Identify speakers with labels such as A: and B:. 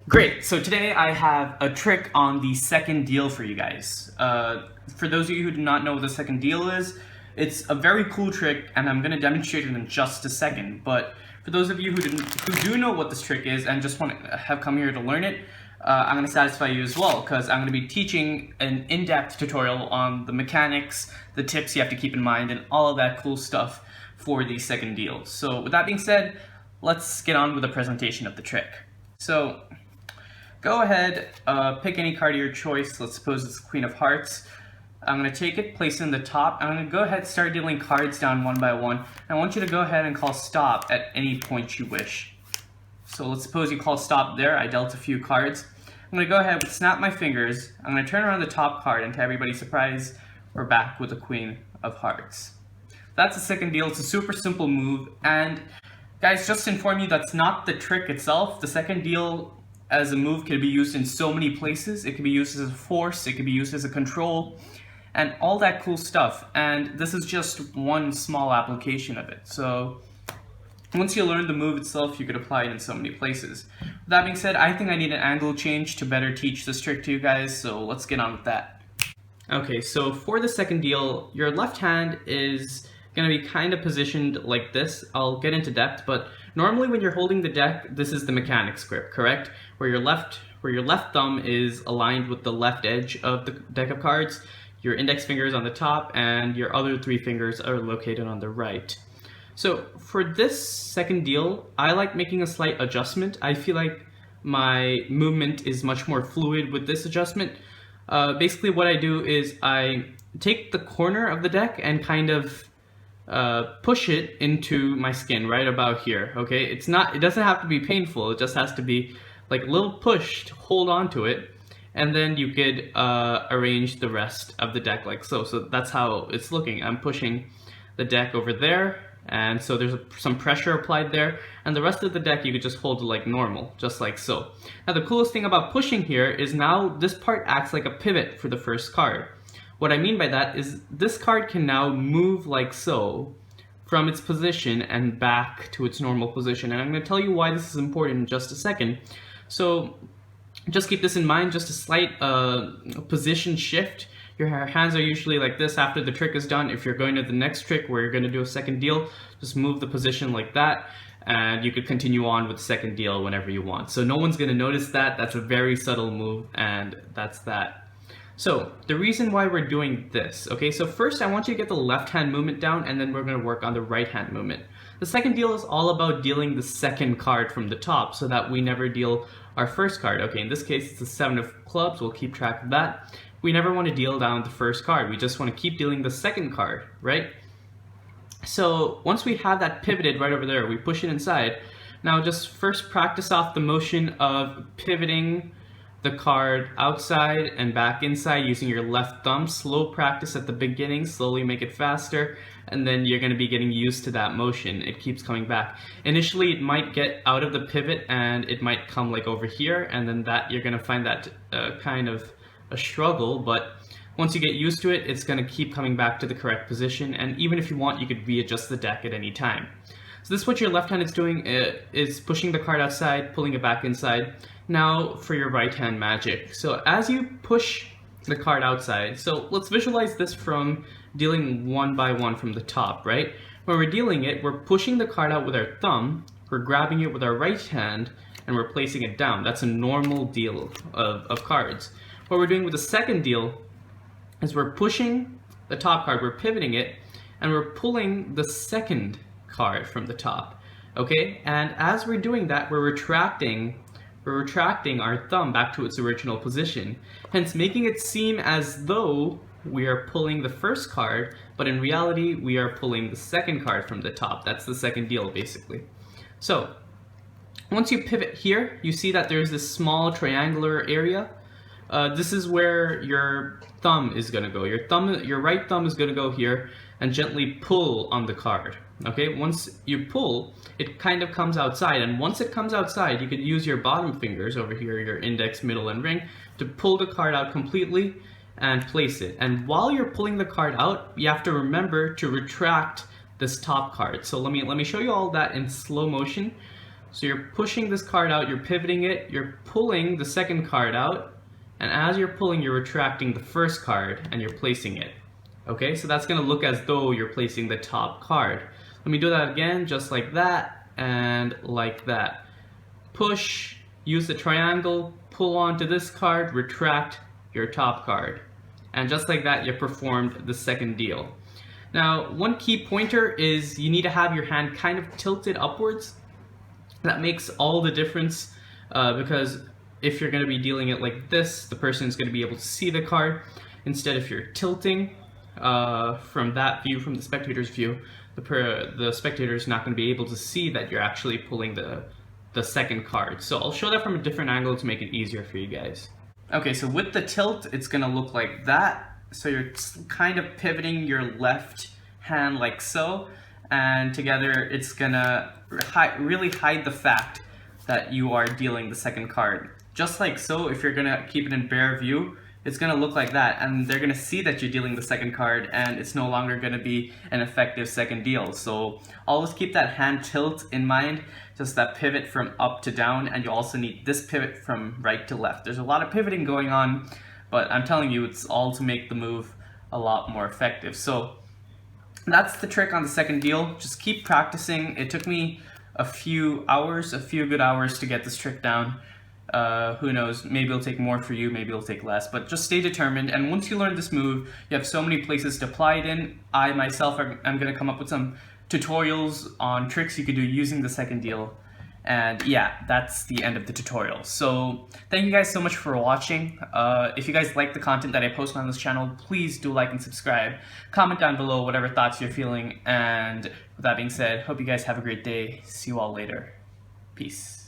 A: Great, so today I have a trick on the second deal for you guys. For those of you who do not know what the second deal is, it's a very cool trick and I'm going to demonstrate it in just a second. But for those of you who do know what this trick is and just want to have come here to learn it, I'm going to satisfy you as well because I'm going to be teaching an in-depth tutorial on the mechanics, the tips you have to keep in mind, and all of that cool stuff for the second deal. So with that being said, let's get on with the presentation of the trick. So go ahead, pick any card of your choice. Let's suppose it's Queen of Hearts. I'm going to take it, place it in the top. I'm going to go ahead and start dealing cards down one by one. I want you to go ahead and call stop at any point you wish. So let's suppose you call stop there. I dealt a few cards. I'm going to go ahead and snap my fingers. I'm going to turn around the top card, and to everybody's surprise, we're back with the Queen of Hearts. That's the second deal. It's a super simple move. And guys, just to inform you, that's not the trick itself. The second deal as a move can be used in so many places. It can be used as a force, it can be used as a control, and all that cool stuff. And this is just one small application of it. So once you learn the move itself, you could apply it in so many places. With that being said, I think I need an angle change to better teach this trick to you guys, so let's get on with that. Okay, so for the second deal, your left hand is going to be kind of positioned like this. I'll get into depth, but normally when you're holding the deck, this is the mechanics grip, correct? Where your left thumb is aligned with the left edge of the deck of cards, your index finger is on the top, and your other three fingers are located on the right. So for this second deal, I like making a slight adjustment. I feel like my movement is much more fluid with this adjustment. Basically what I do is I take the corner of the deck and kind of push it into my skin right about here. Okay, it doesn't have to be painful, it just has to be like a little push to hold on to it, and then you could arrange the rest of the deck like so. So that's how it's looking. I'm pushing the deck over there, and so there's some pressure applied there, and the rest of the deck you could just hold like normal, just like so. Now the coolest thing about pushing here is now this part acts like a pivot for the first card. What I mean by that is this card can now move like so from its position and back to its normal position. And I'm going to tell you why this is important in just a second. So just keep this in mind, just a slight position shift. Your hands are usually like this after the trick is done. If you're going to the next trick where you're going to do a second deal, just move the position like that, and you could continue on with the second deal whenever you want. So no one's going to notice that. That's a very subtle move, and that's that. So the reason why we're doing this, okay, so first I want you to get the left hand movement down, and then we're going to work on the right hand movement. The second deal is all about dealing the second card from the top so that we never deal our first card. Okay, in this case it's the 7 of clubs, we'll keep track of that. We never want to deal down the first card, we just want to keep dealing the second card, right? So once we have that pivoted right over there, we push it inside. Now just first practice off the motion of pivoting the card outside and back inside using your left thumb. Slow practice at the beginning, slowly make it faster, and then you're going to be getting used to that motion. It keeps coming back. Initially it might get out of the pivot and it might come like over here, and then that you're going to find that kind of a struggle, but once you get used to it, it's going to keep coming back to the correct position, and even if you want, you could readjust the deck at any time. So this is what your left hand is doing, is pushing the card outside, pulling it back inside. Now for your right hand magic. So as you push the card outside, so let's visualize this from dealing one by one from the top, right? When we're dealing it, we're pushing the card out with our thumb, we're grabbing it with our right hand, and we're placing it down. That's a normal deal of cards. What we're doing with the second deal is we're pushing the top card, we're pivoting it, and we're pulling the second card from the top, okay? And as we're doing that, we're retracting our thumb back to its original position, hence making it seem as though we are pulling the first card, but in reality we are pulling the second card from the top. That's the second deal basically. So once you pivot here, you see that there's this small triangular area. This is where your thumb is going to go. Your right thumb is going to go here and gently pull on the card. Okay, once you pull, it kind of comes outside, and once it comes outside, you could use your bottom fingers over here, your index, middle, and ring, to pull the card out completely and place it. And while you're pulling the card out, you have to remember to retract this top card. So let me show you all that in slow motion. So you're pushing this card out, you're pivoting it, you're pulling the second card out, and as you're pulling, you're retracting the first card and you're placing it. Okay, so that's gonna look as though you're placing the top card. Let me do that again, just like that, and like that. Push, use the triangle, pull onto this card, retract your top card. And just like that, you performed the second deal. Now, one key pointer is you need to have your hand kind of tilted upwards. That makes all the difference because if you're going to be dealing it like this, the person is going to be able to see the card. Instead, if you're tilting from that view, from the spectator's view, the spectator is not going to be able to see that you're actually pulling the second card. So I'll show that from a different angle to make it easier for you guys. Okay, so with the tilt, it's going to look like that. So you're kind of pivoting your left hand like so, and together it's gonna really hide the fact that you are dealing the second card. Just like so, if you're gonna keep it in bare view, it's gonna look like that, and they're gonna see that you're dealing the second card, and it's no longer gonna be an effective second deal. So always keep that hand tilt in mind, just that pivot from up to down, and you also need this pivot from right to left. There's a lot of pivoting going on, but I'm telling you, it's all to make the move a lot more effective. So that's the trick on the second deal. Just keep practicing. It took me a few good hours to get this trick down. Who knows, maybe it'll take more for you, maybe it'll take less, but just stay determined. And once you learn this move, you have so many places to apply it in. I myself am going to come up with some tutorials on tricks you could do using the second deal. And yeah, that's the end of the tutorial. So thank you guys so much for watching. If you guys like the content that I post on this channel, please do like and subscribe. Comment down below whatever thoughts you're feeling. And with that being said, hope you guys have a great day. See you all later. Peace.